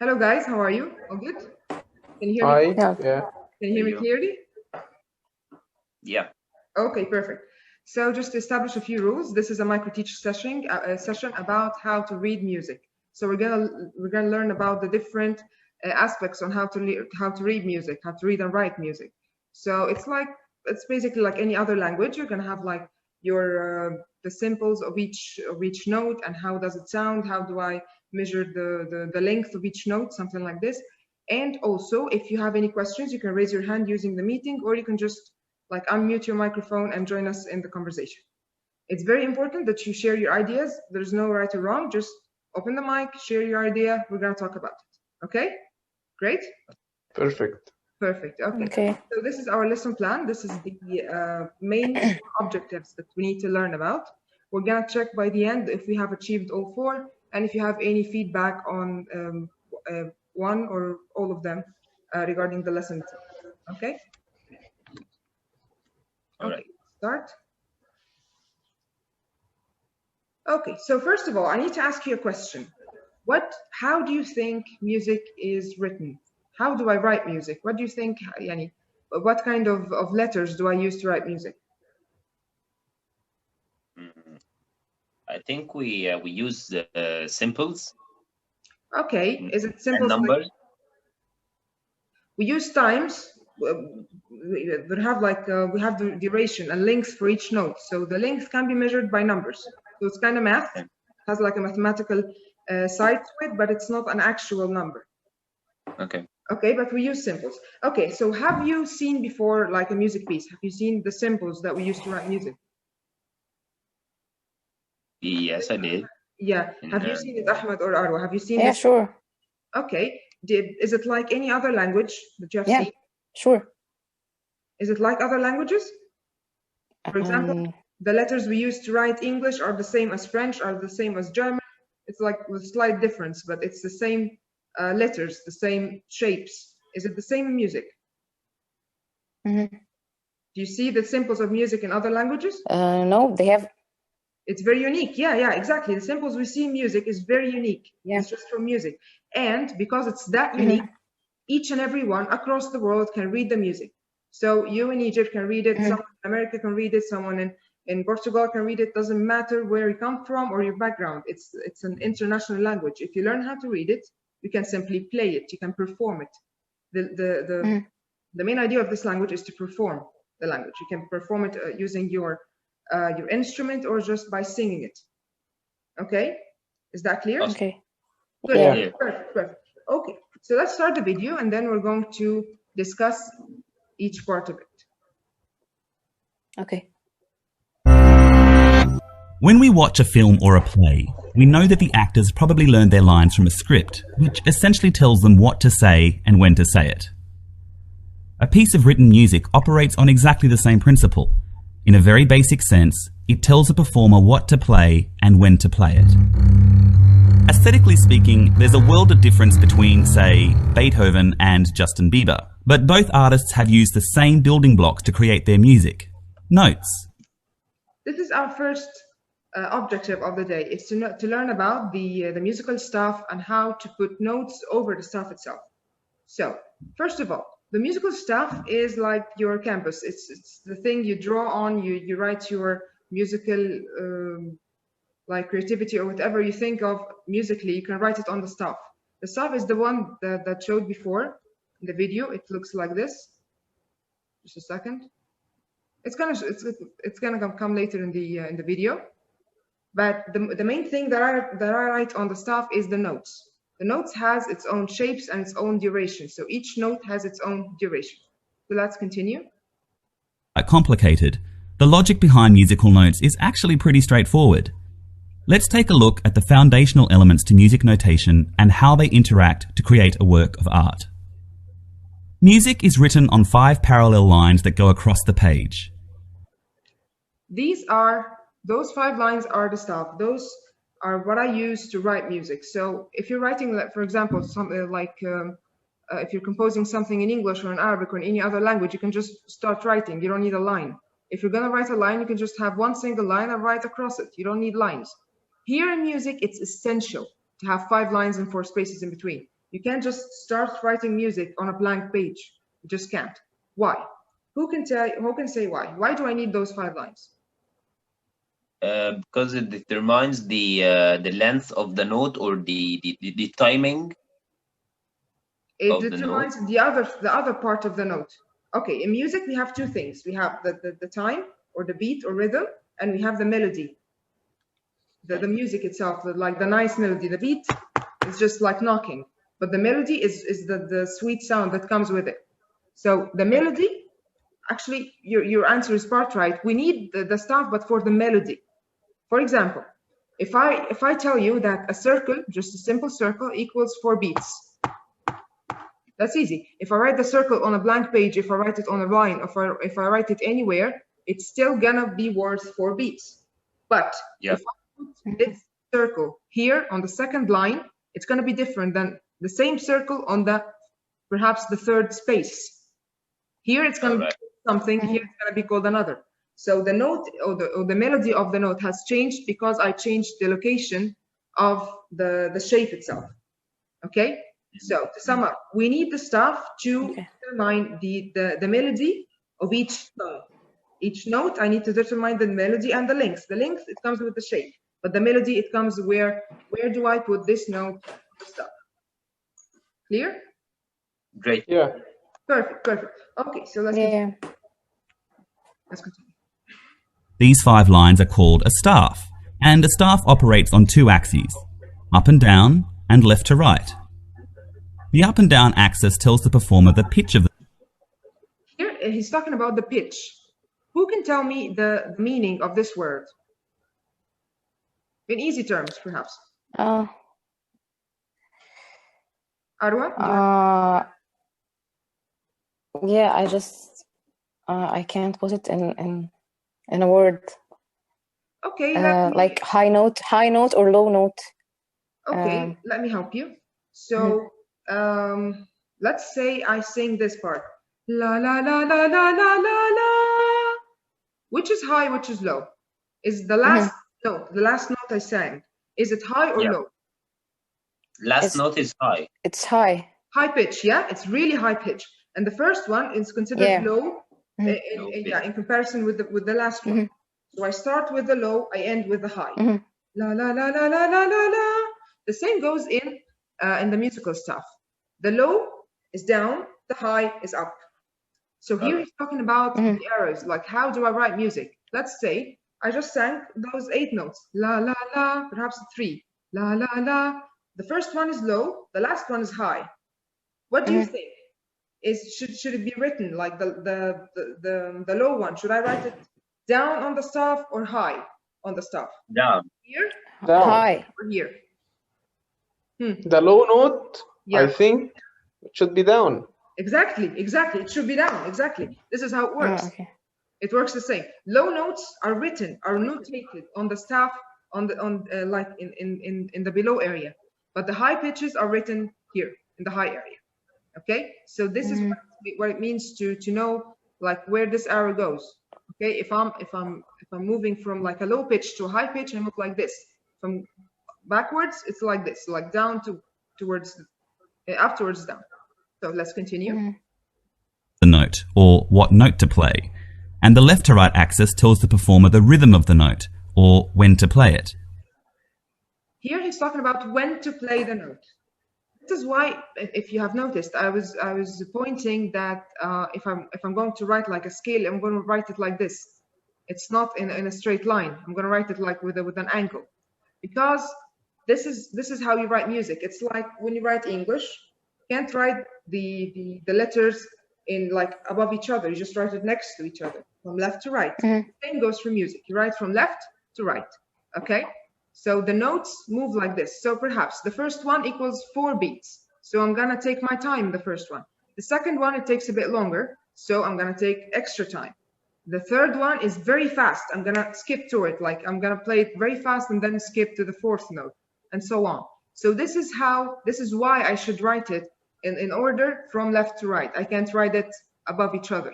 Hello guys, how are you? All good? Can you hear me? Hi, Yeah. yeah. Can you hear me clearly? Yeah. Okay, perfect. So just to establish a few rules, this is a micro teach session, about how to read music. So we're gonna learn about the different aspects on how to read music, how to read and write music. So it's basically like any other language. You're gonna have like your the simples of each note and how does it sound, how do I measure the length of each note, something like this. And also, if you have any questions, you can raise your hand using the meeting, or you can just like unmute your microphone and join us in the conversation. It's very important that you share your ideas. There's no right or wrong. Just open the mic, share your idea. We're going to talk about it. Okay? Great? Perfect. Perfect. Okay. So this is our lesson plan. This is the main objectives that we need to learn about. We're going to check by the end if we have achieved all four, and if you have any feedback on one or all of them regarding the lesson. Okay? Okay, start. Okay, so first of all, I need to ask you a question. How do you think music is written? How do I write music? What do you think, Yani? What kind of letters do I use to write music? I think we use simples. Okay, is it simples? And numbers? We use times. We have we have the duration and length for each note. So the length can be measured by numbers. So it's kind of math. It has like a mathematical side to it, but it's not an actual number. Okay. Okay, but we use simples. Okay, so have you seen before like a music piece? Have you seen the simples that we use to write music? Yes, I did. Yeah. Have you seen it, Ahmed or Arwa? Have you seen it? Yeah, sure. Okay. Is it like any other language that you have seen? Sure. Is it like other languages? For example, the letters we use to write English are the same as French, are the same as German. It's like with slight difference, but it's the same letters, the same shapes. Is it the same in music? Do you see the simples of music in other languages? No, they have. It's very unique. Yeah, exactly. The simples we see in music is very unique. Yeah. It's just for music. And because it's that unique, each and every one across the world can read the music. So you in Egypt can read it, someone in America can read it, someone in Portugal can read it. Doesn't matter where you come from or your background. It's an international language. If you learn how to read it, you can simply play it. You can perform it. The main idea of this language is to perform the language. You can perform it using your instrument or just by singing it. Okay, is that clear? Okay. Good. Yeah. Perfect. Okay, so let's start the video and then we're going to discuss each part of it. Okay. When we watch a film or a play, we know that the actors probably learned their lines from a script, which essentially tells them what to say and when to say it. A piece of written music operates on exactly the same principle. In a very basic sense, it tells a performer what to play and when to play it. Aesthetically speaking, there's a world of difference between, say, Beethoven and Justin Bieber, but both artists have used the same building blocks to create their music: notes. This is our first objective of the day. It's to learn about the musical stuff and how to put notes over the stuff itself. So, first of all, the musical stuff is like your canvas. It's the thing you draw on. You write your musical like creativity or whatever you think of musically. You can write it on the stuff. The stuff is the one that showed before in the video. It looks like this. Just a second. It's gonna come later in the video. But the main thing that I write on the stuff is the notes. The notes has its own shapes and its own duration. So each note has its own duration. So let's continue. Complicated. The logic behind musical notes is actually pretty straightforward. Let's take a look at the foundational elements to music notation and how they interact to create a work of art. Music is written on 5 parallel lines that go across the page. Those 5 lines are the stuff. Those are what I use to write music. So if you're writing, for example, something like if you're composing something in English or in Arabic or in any other language, you can just start writing. You don't need a line. If you're gonna write a line, you can just have one single line and write across it. You don't need lines. Here in music, it's essential to have 5 lines and 4 spaces in between. You can't just start writing music on a blank page. You just can't. Why? Who can say why? Why do I need those 5 lines? Because it determines the length of the note or the timing. It determines the other part of the note. Okay, in music we have 2 things. We have the time or the beat or rhythm, and we have the melody. The music itself, like the nice melody. The beat is just like knocking, but the melody is the sweet sound that comes with it. So the melody, actually, your answer is part right. We need the stuff, but for the melody. For example, if I tell you that a circle, just a simple circle, equals 4 beats, that's easy. If I write the circle on a blank page, if I write it on a line, if I write it anywhere, it's still gonna be worth 4 beats. But if I put this circle here on the second line, it's gonna be different than the same circle on perhaps the 3rd space. Here it's gonna be something. Here it's gonna be called another. So the note or the melody of the note has changed because I changed the location of the shape itself. Okay. So to sum up, we need the stuff to determine the melody of each note. Each note, I need to determine the melody and the length. The length, it comes with the shape, but the melody, it comes where do I put this note stuff? Clear? Great. Yeah. Perfect. Okay, so let's continue. These 5 lines are called a staff, and a staff operates on 2 axes, up and down and left to right. The up and down axis tells the performer the pitch of the... Here, he's talking about the pitch. Who can tell me the meaning of this word? In easy terms, perhaps. Arwa? Yeah, I can't put it in a word. Okay. Like high note or low note. Okay, let me help you. So let's say I sing this part. La la la la la la la la. Which is high, which is low? Is the last note, the last note I sang, is it high or low? Last note is high. It's high. High pitch, yeah? It's really high pitch. And the first one is considered low, in comparison with the last one. So I start with the low, I end with the high. La la la la la la la la. The same goes in the musical stuff. The low is down, the high is up. So here he's talking about the arrows, like how do I write music? Let's say I just sang those 8 notes. La la la, perhaps 3. La la la. The first one is low, the last one is high. What do you think? Should it be written like the low one? Should I write it down on the staff or high on the staff? Down. Here? Down. High. Or here? The low note, Yeah. I think, it should be down. Exactly. It should be down. Exactly. This is how it works. It works the same. Low notes are notated on the staff like in the below area, but the high pitches are written here in the high area. Okay, so this is what it means to know like where this arrow goes. Okay, if I'm moving from like a low pitch to a high pitch, I move like this. From backwards, it's like this, like down towards afterwards down. So let's continue. The note, or what note to play, and the left to right axis tells the performer the rhythm of the note, or when to play it. Here he's talking about when to play the note. This is why, if you have noticed, I was pointing that if I'm going to write like a scale, I'm going to write it like this. It's not in a straight line. I'm going to write it like with an angle, because this is how you write music. It's like when you write English, you can't write the letters in like above each other. You just write it next to each other from left to right. Same goes for music. You write from left to right. Okay. So the notes move like this. So perhaps the first one equals 4 beats. So I'm gonna take my time, the first one. The second one, it takes a bit longer. So I'm gonna take extra time. The third one is very fast. I'm gonna skip to it. Like I'm gonna play it very fast and then skip to the 4th note and so on. So this is why I should write it in order from left to right. I can't write it above each other.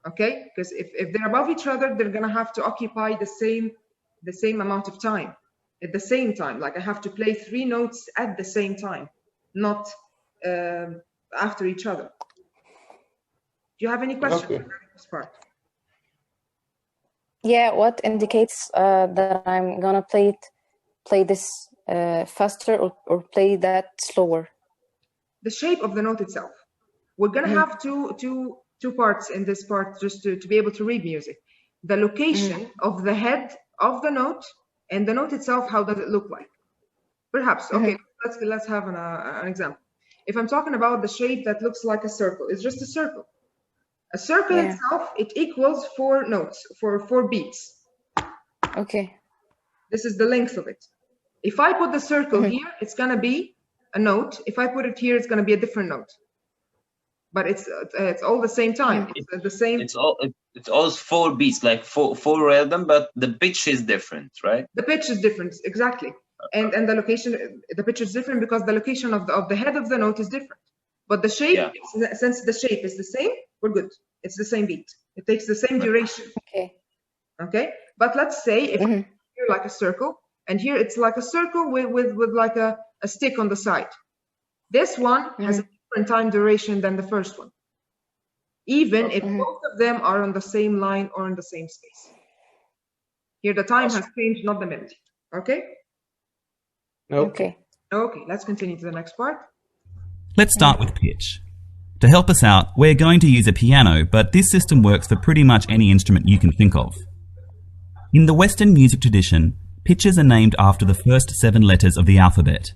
Okay? Because if they're above each other, they're gonna have to occupy the same amount of time. At the same time, like I have to play 3 notes at the same time, not after each other. Do you have any questions Okay. regarding this part? Yeah, what indicates that I'm gonna play this faster or play that slower? The shape of the note itself. We're gonna have two parts in this part just to be able to read music. The location of the head of the note and the note itself. How does it look like? Perhaps. Okay. Let's have an example. If I'm talking about the shape that looks like a circle, it's just a circle. A circle itself, it equals 4 notes, for 4 beats. Okay. This is the length of it. If I put the circle here, it's gonna be a note. If I put it here, it's gonna be a different note. But it's all the same time. It's the same. It's all 4 beats, like four rhythm, but the pitch is different, right? The pitch is different, exactly. And the location, the pitch is different because the location of the head of the note is different. But the shape, since the shape is the same, we're good. It's the same beat. It takes the same duration. Okay. Okay. But let's say if here like a circle, and here it's like a circle with like a stick on the side. This one has a different time duration than the first one, even if both of them are on the same line or in the same space. Here the time has changed, not the melody. Okay. Okay. Okay. Let's continue to the next part. Let's start with pitch. To help us out, we're going to use a piano, but this system works for pretty much any instrument you can think of. In the Western music tradition, pitches are named after the first 7 letters of the alphabet: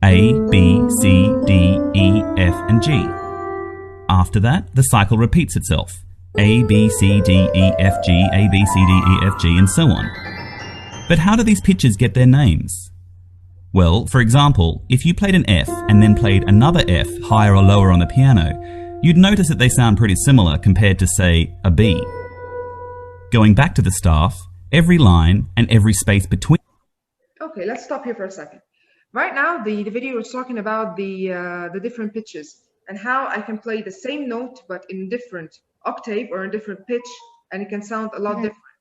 A, B, C, D, E, F, and G. After that, the cycle repeats itself: A, B, C, D, E, F, G, A, B, C, D, E, F, G, and so on. But how do these pitches get their names? Well, for example, if you played an F and then played another F higher or lower on the piano, you'd notice that they sound pretty similar compared to, say, a B. Going back to the staff, every line and every space between... Okay, let's stop here for a second. Right now, the video is talking about the different pitches and how I can play the same note but in different octave or in different pitch, and it can sound a lot different.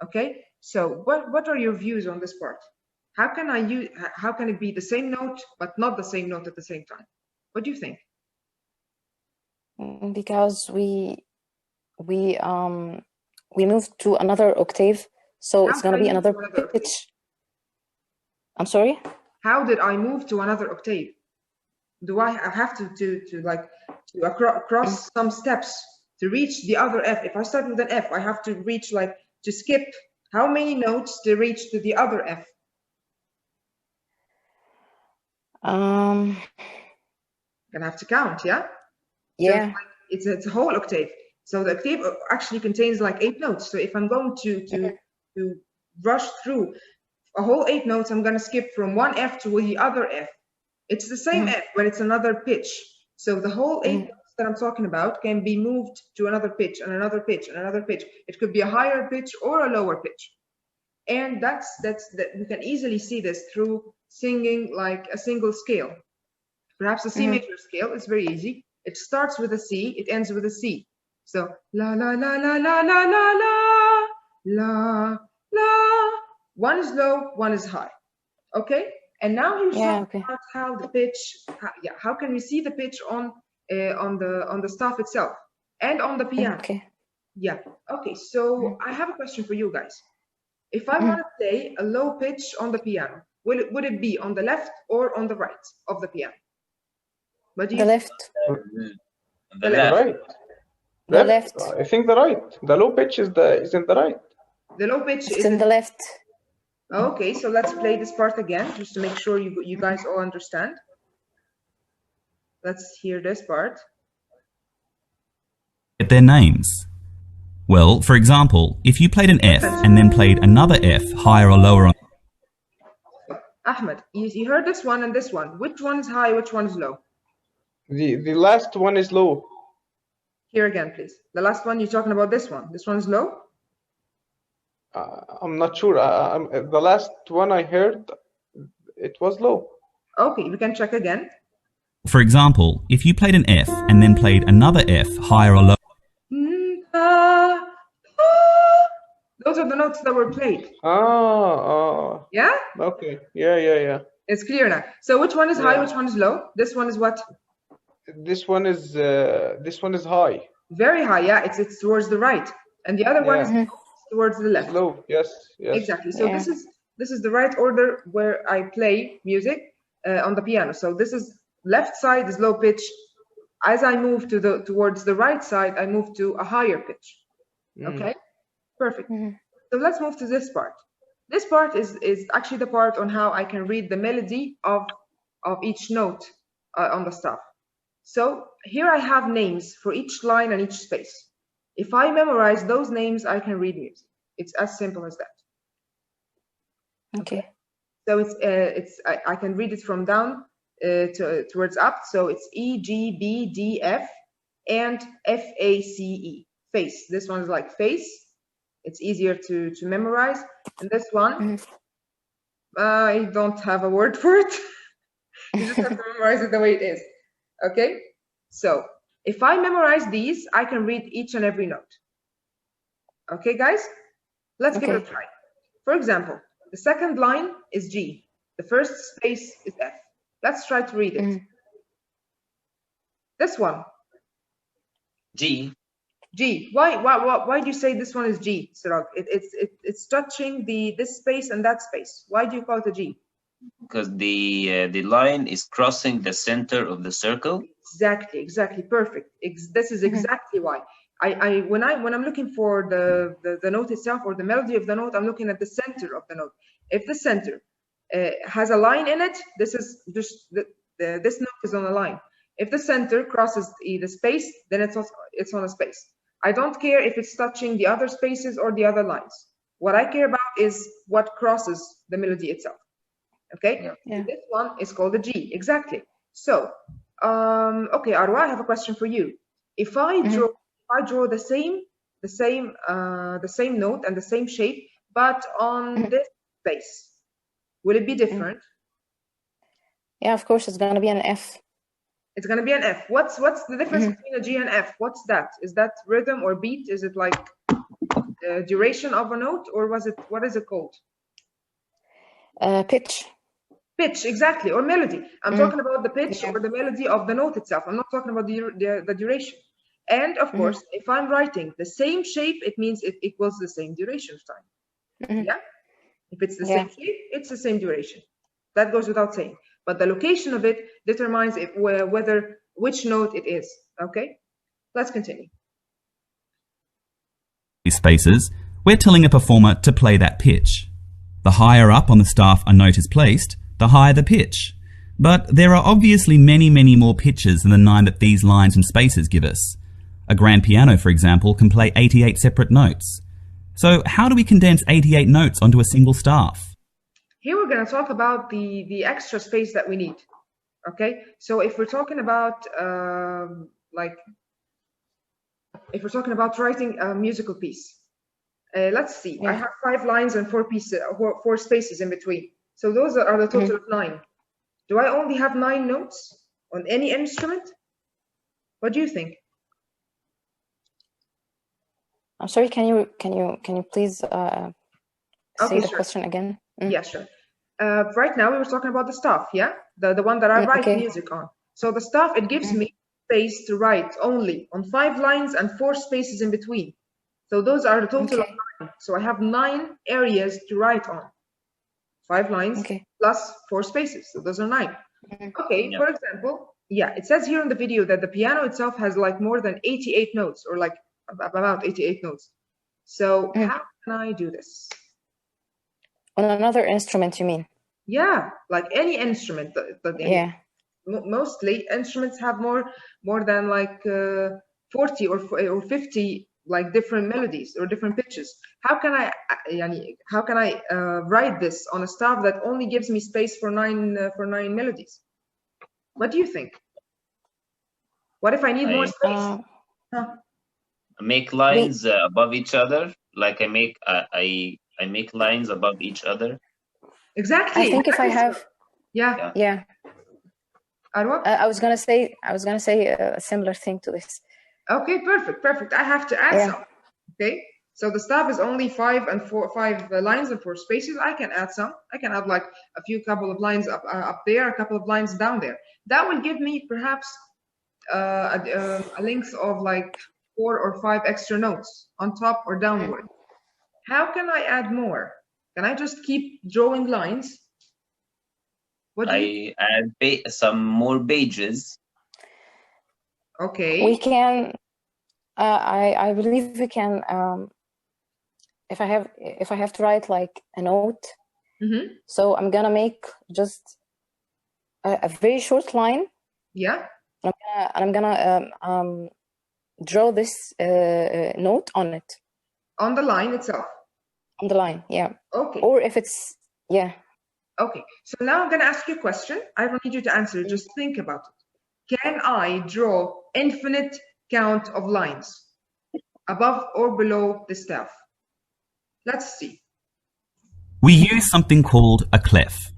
Okay, so what are your views on this part? How can it be the same note but not the same note at the same time? What do you think? Because we moved to another octave, so it's gonna be another pitch. I'm sorry? How did I move to another octave? Do I have to across some steps to reach the other F? If I start with an F, I have to reach to skip how many notes to reach to the other F? Gonna have to count, yeah? Yeah. So it's a whole octave. So the octave actually contains 8 notes. So if I'm going to rush through a whole 8 notes, I'm gonna skip from one F to the other F. It's the same F, but it's another pitch. So the whole 8 notes that I'm talking about can be moved to another pitch and another pitch and another pitch. It could be a higher pitch or a lower pitch. And that's we can easily see this through singing like a single scale. Perhaps a C major scale is very easy. It starts with a C, it ends with a C. So la la la la la la la la la la. One is low, one is high. Okay? And now here's talking about how the pitch, how can we see the pitch on the staff itself and on the piano? Okay. Yeah. Okay, so I have a question for you guys. If I want to play a low pitch on the piano, would it be on the left or on the right of the piano? What do you left. The left. Right. The left. I think the right. The low pitch is in the right. The low pitch is in the left. Okay, so let's play this part again just to make sure you guys all understand. Let's hear this part. Get their names. Well, for example, if you played an F and then played another F higher or lower on... Ahmed, you heard this one and this one. Which one is high, which one is low? The last one is low. Here again, please. The last one, you're talking about this one. This one is low? I'm not sure. The last one I heard, it was low. Okay, we can check again. For example, if you played an F and then played another F higher or lower... Those are the notes that were played. Yeah? Okay. Yeah. It's clear now. So which one is high, which one is low? This one is what? this one is high. Very high, yeah. It's towards the right, and the other one is Yeah. towards the left. Slow. Yes. Yes. Exactly. So Yeah. this is the right order where I play music on the piano. So this is left side is low pitch. As I move towards the right side, I move to a higher pitch. Okay, perfect. So let's move to this part. This part is actually the part on how I can read the melody of each note on the staff. So here I have names for each line and each space. If I memorize those names, I can read music. It's as simple as that. Okay. So I can read it from down towards up. So it's E, G, B, D, F, and F, A, C, E. Face. This one's like face. It's easier to memorize. And this one, I don't have a word for it. You just have to memorize it the way it is. Okay? So if I memorize these, I can read each and every note. Okay, guys? Let's give it a try. For example, the second line is G. The first space is F. Let's try to read it. This one. G. G. Why do you say this one is G, Siraj? It's touching this space and that space. Why do you call it a G? Because the line is crossing the center of the circle. Exactly, perfect. This is exactly why. When I'm looking for the note itself or the melody of the note, I'm looking at the center of the note. If the center has a line in it, this note is on a line. If the center crosses the space, then it's on a space. I don't care if it's touching the other spaces or the other lines. What I care about is what crosses the melody itself. Okay? Yeah. This one is called a G. Exactly. So, okay, Arwa, I have a question for you. If I draw the same note and the same shape, but on this space, will it be different? Yeah, of course, it's gonna be an F. It's gonna be an F. What's the difference between a G and F? What's that? Is that rhythm or beat? Is it like duration of a note, or what is it called? Pitch. Pitch, exactly, or melody. I'm talking about the pitch or the melody of the note itself. I'm not talking about the duration. And of course, if I'm writing the same shape, it means it equals the same duration of time. Yeah. If it's the same shape, it's the same duration. That goes without saying. But the location of it determines which note it is. Okay, let's continue. Spaces, we're telling a performer to play that pitch. The higher up on the staff a note is placed, the higher the pitch. But there are obviously many, many more pitches than the 9 that these lines and spaces give us. A grand piano, for example, can play 88 separate notes. So how do we condense 88 notes onto a single staff? Here we're going to talk about the extra space that we need. Okay, so if we're talking about writing a musical piece, let's see. I have 5 lines and 4 spaces in between. So those are the total of 9. Do I only have 9 notes on any instrument? What do you think? I'm sorry. Can you please say the question again? Yeah, sure. Right now we were talking about the staff, yeah, the one that I write music on. So the staff, it gives me space to write only on 5 lines and 4 spaces in between. So those are the total of 9. So I have 9 areas to write on. 5 lines plus 4 spaces. So those are 9. Okay, for example, it says here in the video that the piano itself has like more than 88 notes, or like about 88 notes. So how can I do this? On another instrument, you mean? Yeah, like any instrument. Mostly instruments have more than like 40 or 50 like different melodies or different pitches. How can I write this on a staff that only gives me space for 9 melodies? What do you think? What if I need more space? Make lines above each other. Like I make lines above each other. Exactly. I think if I have, yeah. Arwa? I was gonna say a similar thing to this. Okay, perfect. I have to add some. Okay, so the staff is only 5 lines and 4 spaces. I can add some. I can add like couple of lines up there, a couple of lines down there. That will give me perhaps a length of like 4 or 5 extra notes on top or downward. How can I add more? Can I just keep drawing lines? What do you... I add some more pages. Okay. We can. I believe we can. If I have to write like a note, so I'm gonna make just a very short line. Yeah. And I'm gonna draw this note on it. On the line itself. On the line, yeah. Okay. Or if it's, yeah. Okay. So now I'm gonna ask you a question. I don't need you to answer. Just think about it. Can I draw infinite count of lines above or below the staff? Let's see. We use something called a clef.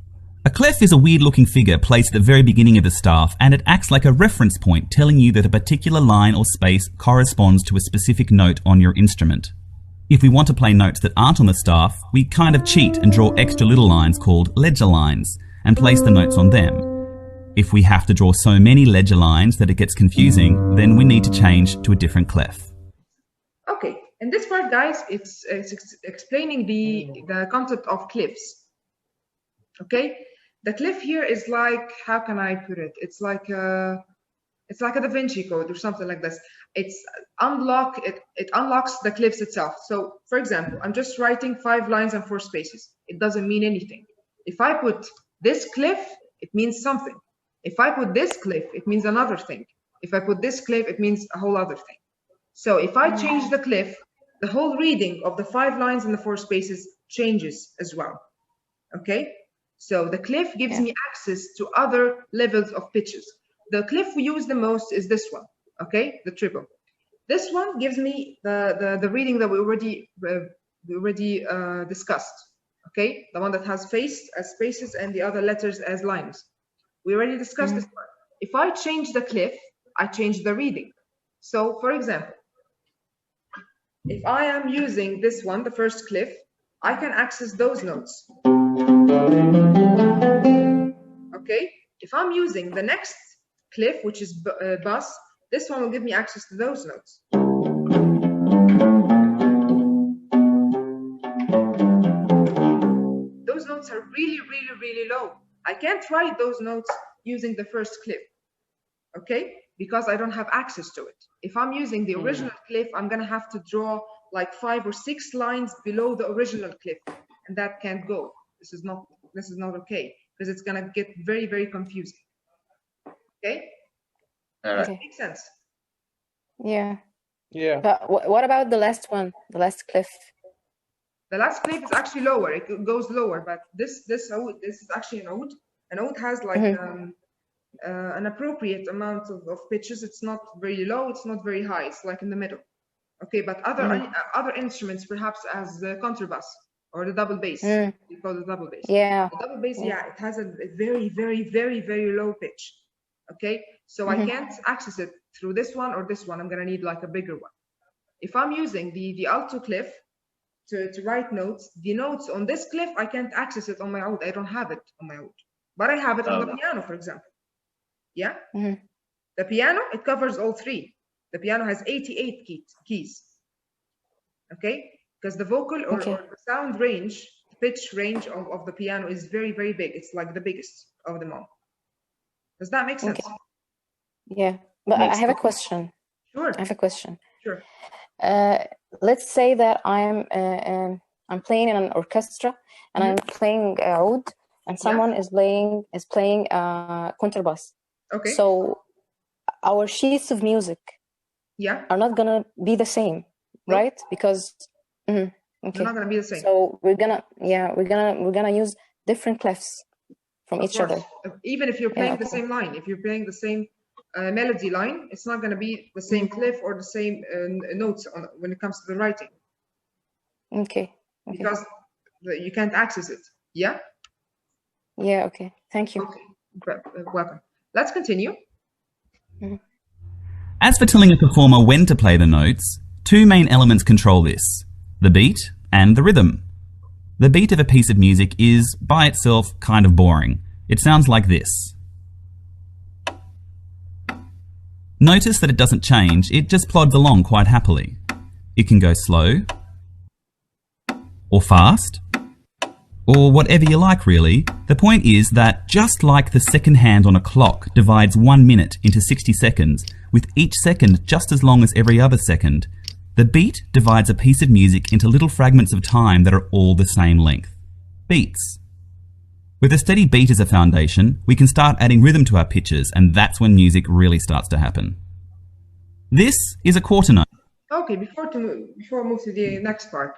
A clef is a weird-looking figure placed at the very beginning of the staff, and it acts like a reference point telling you that a particular line or space corresponds to a specific note on your instrument. If we want to play notes that aren't on the staff, we kind of cheat and draw extra little lines called ledger lines and place the notes on them. If we have to draw so many ledger lines that it gets confusing, then we need to change to a different clef. Okay. In this part, guys, it's explaining the concept of clefs. Okay. The clef here is like, how can I put it? It's like a Da Vinci Code or something like this. It unlocks the clefs itself. So, for example, I'm just writing 5 lines and 4 spaces. It doesn't mean anything. If I put this clef, it means something. If I put this clef, it means another thing. If I put this clef, it means a whole other thing. So if I change the clef, the whole reading of the 5 lines and the 4 spaces changes as well. Okay? So the clef gives me access to other levels of pitches. The clef we use the most is this one, okay? The triple. This one gives me the reading that we already discussed, okay? The one that has face as spaces and the other letters as lines. We already discussed this one. If I change the clef, I change the reading. So, for example, if I am using this one, the first clef, I can access those notes. Okay? If I'm using the next clef, which is bass, this one will give me access to those notes. Those notes are really, really, really low. I can't write those notes using the first clef, okay? Because I don't have access to it. If I'm using the original clef, I'm gonna have to draw like 5 or 6 lines below the original clef, and that can't go. This is not okay, because it's gonna get very, very confusing. Okay? Does that make sense? Yeah. Yeah. But what about the last one, the last clef? The last clef is actually lower. It goes lower, but this is actually an ode. An ode has like an appropriate amount of pitches. It's not very low. It's not very high. It's like in the middle. Okay, but other instruments, perhaps as the contrabass or the double bass, we call it double bass. Yeah. The double bass, it has a very, very, very, very low pitch. Okay, so I can't access it through this one or this one. I'm gonna need like a bigger one. If I'm using the alto clef to write notes, the notes on this clef, I can't access it on my oud. I don't have it on my oud, but I have it on the piano, for example. Yeah. The piano, it covers all 3. The piano has 88 keys. Okay, because the vocal or the sound range, pitch range of the piano is very, very big. It's like the biggest of them all. Does that make sense? Okay. Yeah, but I have a question. Sure. I have a question. Sure. Let's say that I'm playing in an orchestra and I'm playing oud, and someone is playing contrabass. Okay. So our sheets of music are not gonna be the same, right? Because they're not gonna be the same. So we're gonna use different clefs from each other. Even if you're playing the same line, if you're playing the same melody line, it's not going to be the same clef or the same notes when it comes to the writing. Okay. Because you can't access it. Yeah? Yeah, okay. Thank you. Okay. Welcome. Let's continue. As for telling a performer when to play the notes, 2 main elements control this: the beat and the rhythm. The beat of a piece of music is, by itself, kind of boring. It sounds like this. Notice that it doesn't change, it just plods along quite happily. It can go slow, or fast, or whatever you like really. The point is that just like the second hand on a clock divides 1 minute into 60 seconds, with each second just as long as every other second, the beat divides a piece of music into little fragments of time that are all the same length. Beats. With a steady beat as a foundation, we can start adding rhythm to our pitches, and that's when music really starts to happen. This is a quarter note. Okay, before we move to the next part.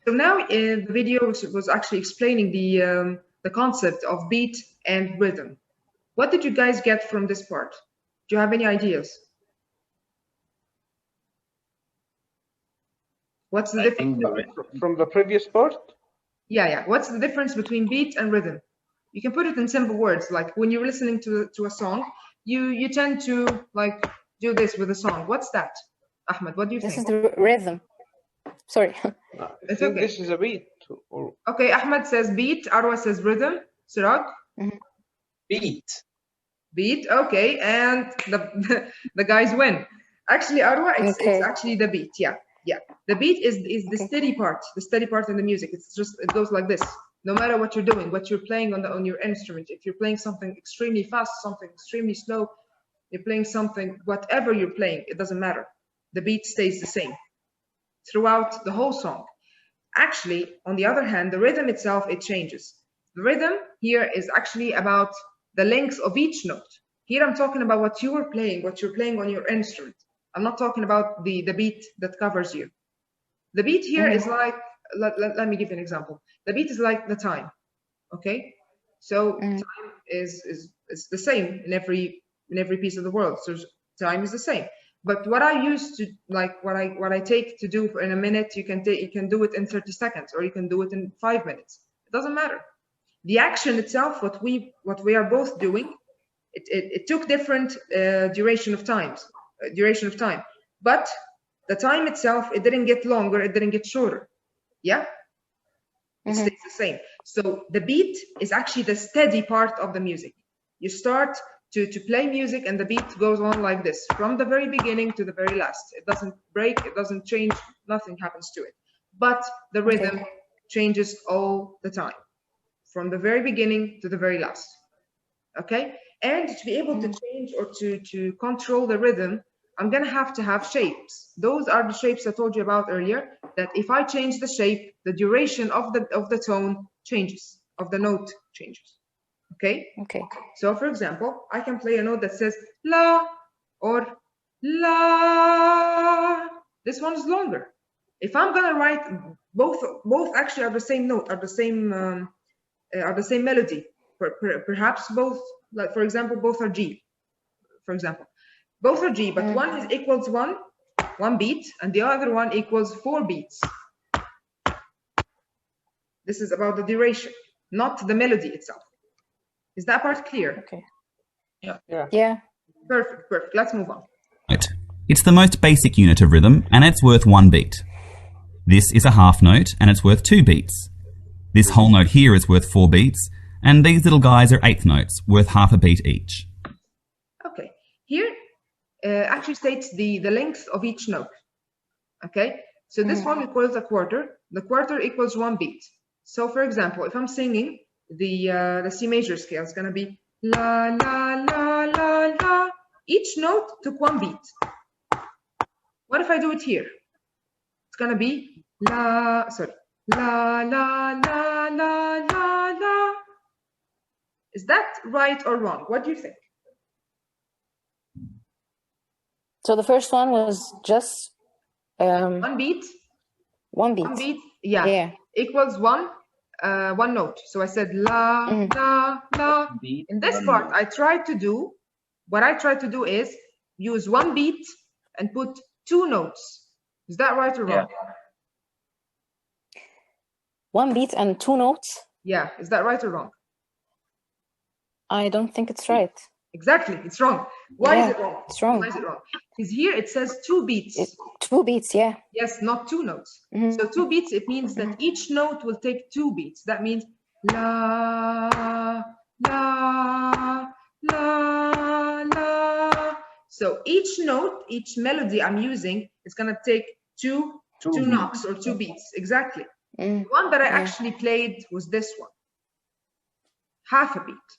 So now the video was actually explaining the concept of beat and rhythm. What did you guys get from this part? Do you have any ideas? What's the difference from the previous part? Yeah. What's the difference between beat and rhythm? You can put it in simple words, like when you're listening to a song, you tend to like do this with a song. What's that? Ahmed, what do you think? This is the rhythm. Sorry. I think okay. This is a beat. Or... Okay, Ahmed says beat, Arwa says rhythm. Siraj? Beat. Beat, okay, and the guys win. Actually, Arwa, it's actually the beat, yeah. The beat is the steady part in the music. It's just, it goes like this. No matter what you're doing, what you're playing on your instrument, if you're playing something extremely fast, something extremely slow, you're playing something, whatever you're playing, it doesn't matter. The beat stays the same throughout the whole song. Actually, on the other hand, the rhythm itself, it changes. The rhythm here is actually about the length of each note. Here I'm talking about what you're playing on your instrument. I'm not talking about the beat that covers you. The beat here is like, let me give you an example. The beat is like the time, okay? So time is the same in every piece of the world. So time is the same. But what I used to like, what I take to do in a minute, you can do it in 30 seconds, or you can do it in 5 minutes. It doesn't matter. The action itself, what we are both doing, it took different duration of time, but the time itself, it didn't get longer, it didn't get shorter. Yeah, it stays the same. So the beat is actually the steady part of the music. You start to play music and the beat goes on like this from the very beginning to the very last. It doesn't break, it doesn't change, nothing happens to it. But the rhythm changes all the time, from the very beginning to the very last. Okay, and to be able to change or to control the rhythm, I'm gonna have to have shapes. Those are the shapes I told you about earlier, that if I change the shape, the duration of the tone changes, of the note changes. Okay? So for example, I can play a note that says la or la. This one is longer. If I'm gonna write both actually are the same note, are the same melody. Perhaps both, like for example, both are G. For example, both are G, but one is equals one beat, and the other one equals 4 beats. This is about the duration, not the melody itself. Is that part clear? Okay. Yeah. Perfect. Let's move on. It's the most basic unit of rhythm, and it's worth 1 beat. This is a half note, and it's worth 2 beats. This whole note here is worth 4 beats, and these little guys are eighth notes, worth half a beat each. Okay. Here actually states the length of each note. Okay. So this one equals a quarter. The quarter equals 1 beat. So for example, if I'm singing the C major scale, it's gonna be la la la la la. Each note took 1 beat. What if I do it here? It's gonna be la la la la la la. Is that right or wrong? What do you think? So the first one was just 1 beat. 1 beat. 1 beat. Yeah. Equals one note. So I said la la la. In this part, what I tried to do is use 1 beat and put 2 notes. Is that right or wrong? 1 beat and 2 notes? Yeah. Is that right or wrong? I don't think it's right. Exactly, it's wrong. Why is it wrong? It's wrong. Why is it wrong? Because here it says 2 beats. 2 beats, yeah. Yes, not 2 notes. So 2 beats, it means that each note will take 2 beats. That means la, la, la, la. So each note, each melody I'm using is gonna take two knocks or 2 beats. Exactly. The one that I actually played was this one. Half a beat.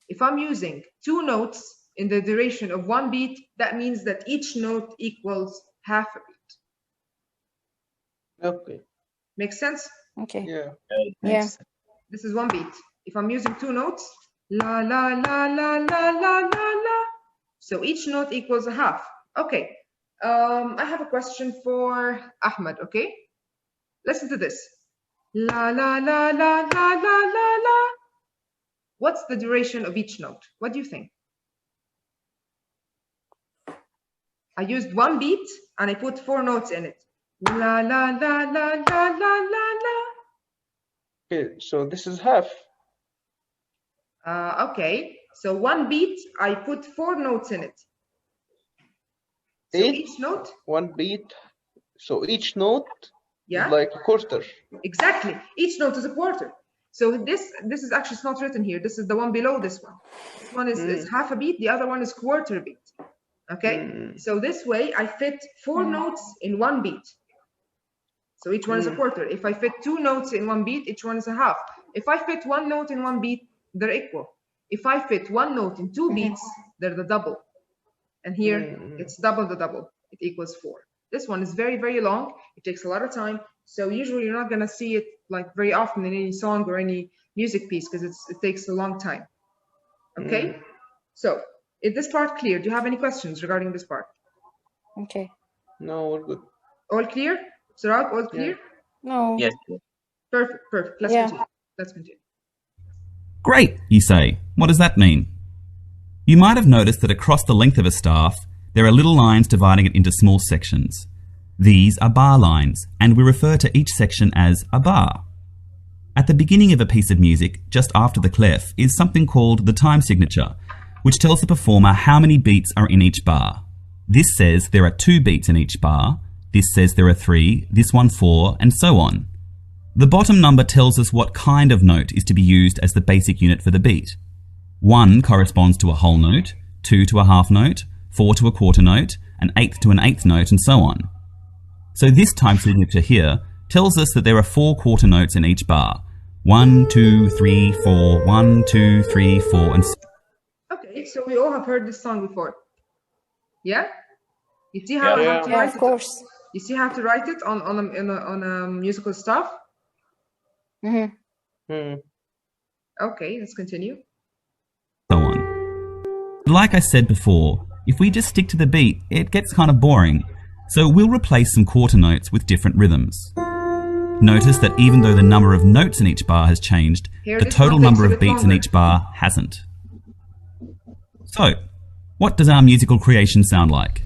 If I'm using 2 notes in the duration of 1 beat, that means that each note equals half a beat. Okay. Makes sense? Okay. Yeah. Yeah. This is 1 beat. If I'm using 2 notes, la la la la la la la la. So each note equals a half. Okay. I have a question for Ahmed, okay? Listen to this. La la la la la la la la. What's the duration of each note? What do you think? I used 1 beat and I put 4 notes in it. La la la la la la la la. Okay, so this is half. Okay, so 1 beat, I put 4 notes in it. So each note? 1 beat. So each note is like a quarter. Exactly. Each note is a quarter. So this is actually, it's not written here. This is the one below this one. This one is half a beat. The other one is quarter beat. Okay. So this way I fit 4 notes in 1 beat. So each one is a quarter. If I fit 2 notes in 1 beat, each one is a half. If I fit 1 note in 1 beat, they're equal. If I fit 1 note in 2 beats, they're the double. And here it's double the double. It equals 4. This one is very, very long. It takes a lot of time. So usually you're not going to see it like very often in any song or any music piece because it takes a long time. Okay. So is this part clear? Do you have any questions regarding this part? Okay. No, we're good. All clear? Sarak, all clear? No. Yes. Perfect. Let's continue. Let's continue. Great, you say. What does that mean? You might have noticed that across the length of a staff, there are little lines dividing it into small sections. These are bar lines, and we refer to each section as a bar. At the beginning of a piece of music, just after the clef, is something called the time signature, which tells the performer how many beats are in each bar. This says there are 2 beats in each bar, this says there are 3, this one 4, and so on. The bottom number tells us what kind of note is to be used as the basic unit for the beat. 1 corresponds to a whole note, 2 to a half note, 4 to a quarter note, an eighth to an eighth note, and so on. So this time signature here tells us that there are 4 quarter notes in each bar. 1, 2, 3, 4, 1, 2, 3, 4, and so on. Okay, so we all have heard this song before. Yeah? You see how I have to Yeah, write of it? course. You see how to write it on a musical stuff? Okay, let's continue. So on. Like I said before, if we just stick to the beat, it gets kind of boring. So we'll replace some quarter notes with different rhythms. Notice that even though the number of notes in each bar has changed, the total number of beats in each bar hasn't. So, what does our musical creation sound like?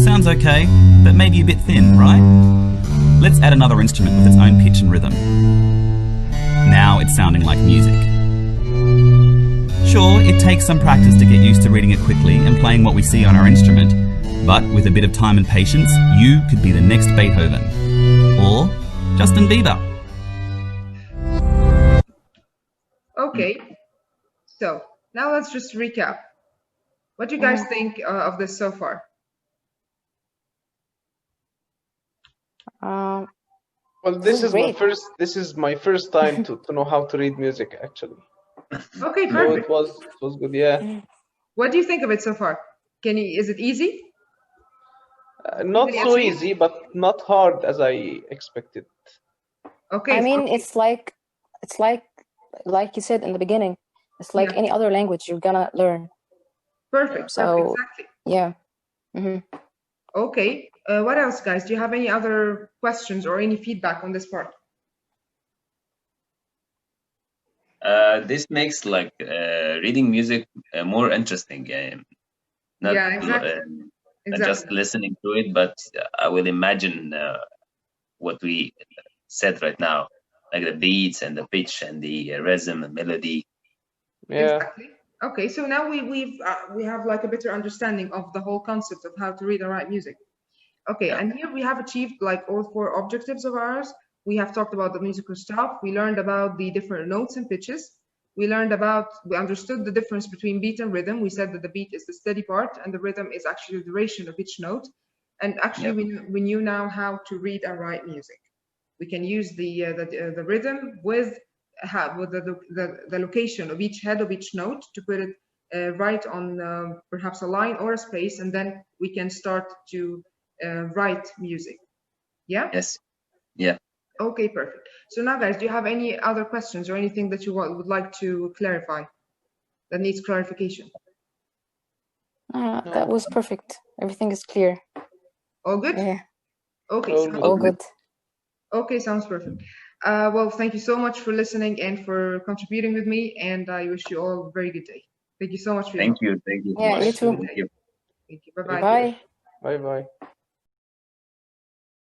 Sounds okay, but maybe a bit thin, right? Let's add another instrument with its own pitch and rhythm. Now it's sounding like music. Sure, it takes some practice to get used to reading it quickly and playing what we see on our instrument, but with a bit of time and patience, you could be the next Beethoven. Or Justin Bieber. Okay, so now let's just recap. What do you guys think of this so far? Well, this is my first time to know how to read music actually. Okay, So perfect. it was good, yeah. What do you think of it so far? Is it easy? Not Anybody so else? easy, but not hard as I expected. Okay. I mean, okay. it's like you said in the beginning, it's like Yeah. any other language you're gonna learn. Perfect. So- Exactly. Yeah. hmm Okay. What else, guys? Do you have any other questions or any feedback on this part? This makes like reading music more interesting. Not Yeah, exactly. not just listening to it, but I will imagine what we said right now, like the beats and the pitch and the rhythm and melody. Yeah. Exactly. Okay, so now we have like a better understanding of the whole concept of how to read and write music. Okay, Yeah. and here we have achieved like all 4 objectives of ours. We have talked about the musical stuff. We learned about the different notes and pitches. we understood the difference between beat and rhythm. We said that the beat is the steady part and the rhythm is actually the duration of each note. And actually, we knew now how to read and write music. We can use the rhythm with the location of each head of each note to put it right on perhaps a line or a space, and then we can start to write music. Yeah? Yes. Yeah. Okay, perfect. So now, guys, do you have any other questions or anything that you would like to clarify that needs clarification? That was perfect. Everything is clear. All good? Yeah. Okay. All good. Okay, sounds perfect. Well, thank you so much for listening and for contributing with me, and I wish you all a very good day. Thank you so much for Thank you. Thank you so Yeah, much. you too. Thank you. Thank you. Bye-bye. Bye. Bye bye.